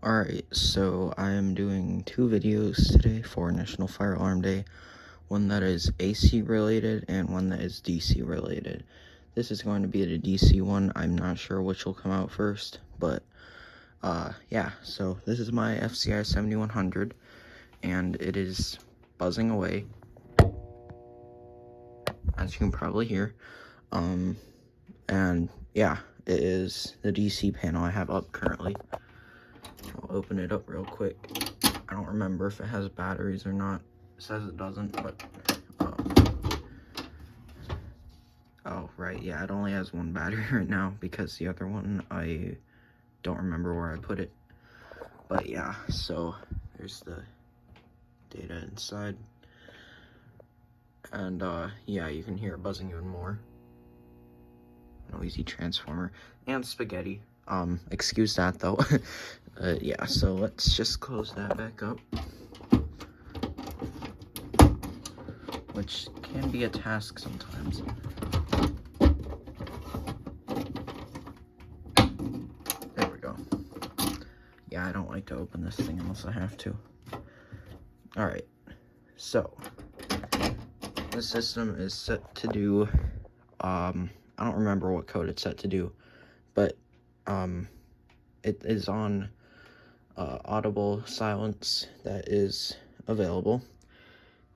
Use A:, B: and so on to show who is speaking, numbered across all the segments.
A: Alright, so I am doing two videos today for National Fire Alarm Day. One that is AC related and one that is DC related. This is going to be the DC one. I'm not sure which will come out first, but yeah, so this is my FCI 7100 and it is buzzing away, as you can probably hear. And yeah, it is the DC panel I have up currently. I'll open it up real quick. I don't remember if it has batteries or not. It says it doesn't, but oh right, yeah, it only has one battery right now because the other one I don't remember where I put it. But yeah, so there's the data inside, and yeah, you can hear it buzzing even more. Noisy transformer and spaghetti. Excuse that though. Yeah, so let's just close that back up, which can be a task sometimes. There we go. Yeah, I don't like to open this thing unless I have to. Alright, so the system is set to do, I don't remember what code it's set to do, but it is on audible silence that is available.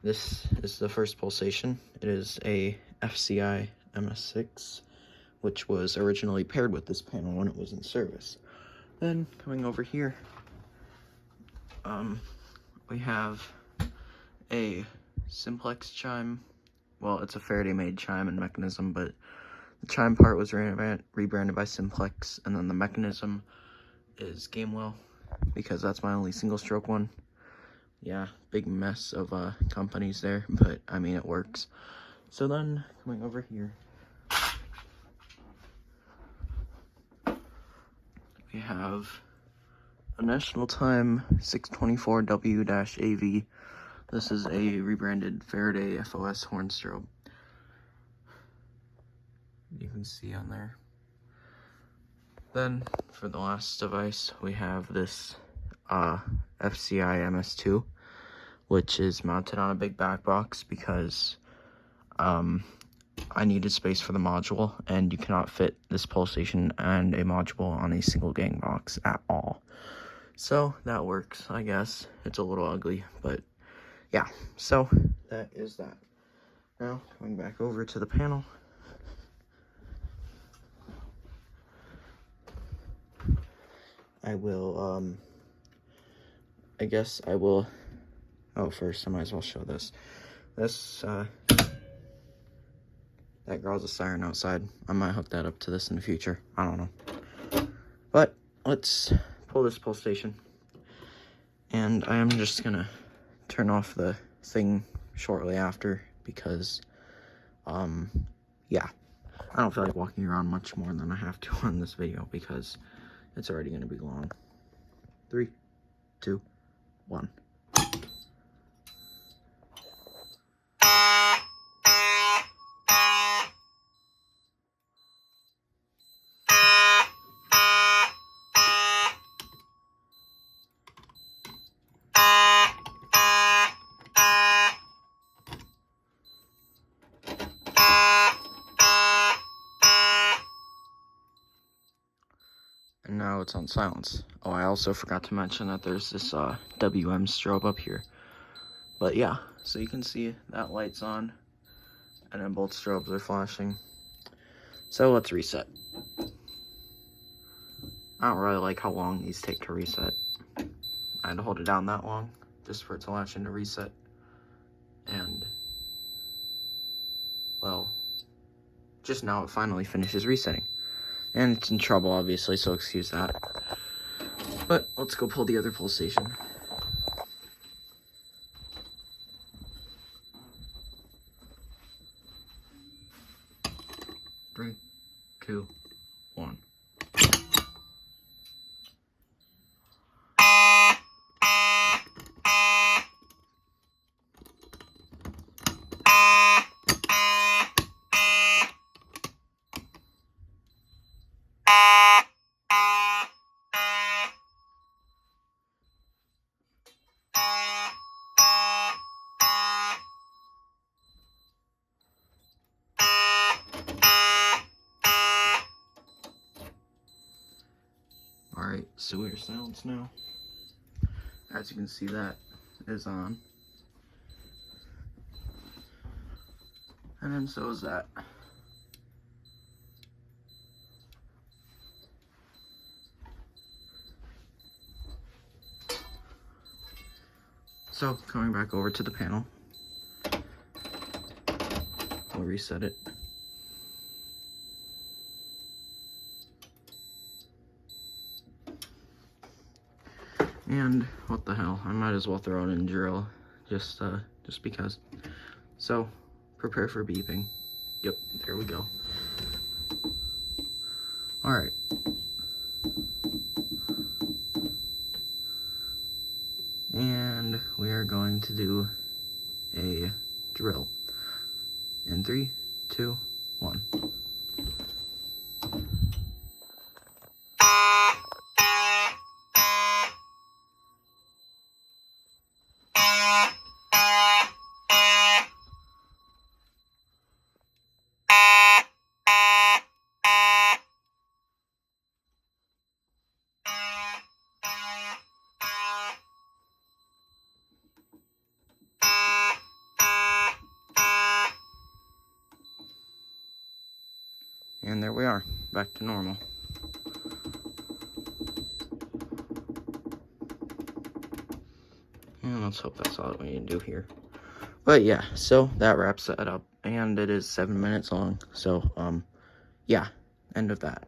A: This is the first pulsation. It is a FCI MS6, which was originally paired with this panel when it was in service. Then coming over here, we have a simplex chime. Well, it's a Faraday made chime and mechanism, but the chime part was rebranded by Simplex, and then the mechanism is Gamewell, because that's my only single stroke one. Yeah, big mess of companies there, but I mean it works. So then coming over here, we have a National Time 624W-AV. This is a rebranded Faraday FOS horn strobe. You can see on there. Then for the last device, we have this FCI MS2, which is mounted on a big back box because I needed space for the module, and you cannot fit this pulsation and a module on a single gang box at all. So that works, I guess. It's a little ugly, but yeah, so that is that. Now coming back over to the panel, I will, I guess I will, oh, first I might as well show this. This, that girl's a siren outside. I might hook that up to this in the future. I don't know. But let's pull this pulsation. And I am just gonna turn off the thing shortly after because, yeah, I don't feel like walking around much more than I have to on this video because it's already going to be long. 3, 2, 1. And now it's on silence. Oh, I also forgot to mention that there's this WM strobe up here. But yeah, so you can see that light's on, and then both strobes are flashing. So let's reset. I don't really like how long these take to reset. I had to hold it down that long just for it to latch into reset. And, well, just now it finally finishes resetting. And it's in trouble, obviously, so excuse that. But let's go pull the other pulsation. Three, 2, 1. Alright, sewer sounds now. As you can see, that is on. And then so is that. So, coming back over to the panel, we'll reset it. And what the hell, I might as well throw it in drill, just because. So, prepare for beeping. Yep, there we go. Alright. And we are going to do a drill. In 3, 2, 1. And there we are, back to normal. And let's hope that's all we need to do here. But yeah, so that wraps it up. And it is 7 minutes long. So, yeah, end of that.